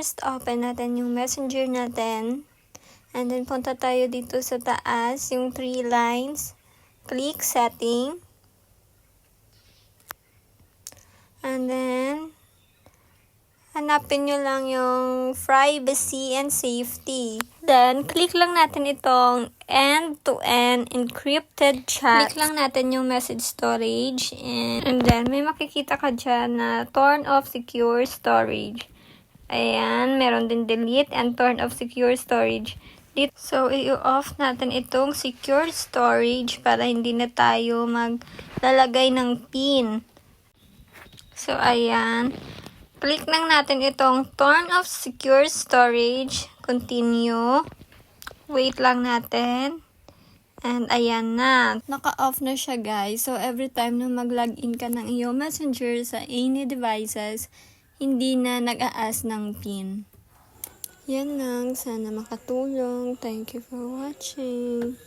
first, open natin yung messenger natin. And then, punta tayo dito sa taas, yung 3 lines. Click setting. And then, hanapin nyo lang yung privacy and safety. Then, click lang natin itong end-to-end encrypted chat. Click lang natin yung message storage. And then, may makikita ka dyan na turn off secure storage. Ayan, meron din delete and turn off secure storage. So, i-off natin itong secure storage para hindi na tayo maglalagay ng PIN. So, ayan. Click lang natin itong turn off secure storage. Continue. Wait lang natin. And ayan na. Naka-off na siya, guys. So, every time na mag-login ka ng iyong messenger sa any devices, hindi na nag-a-ask ng PIN. Yan lang. Sana makatulong. Thank you for watching.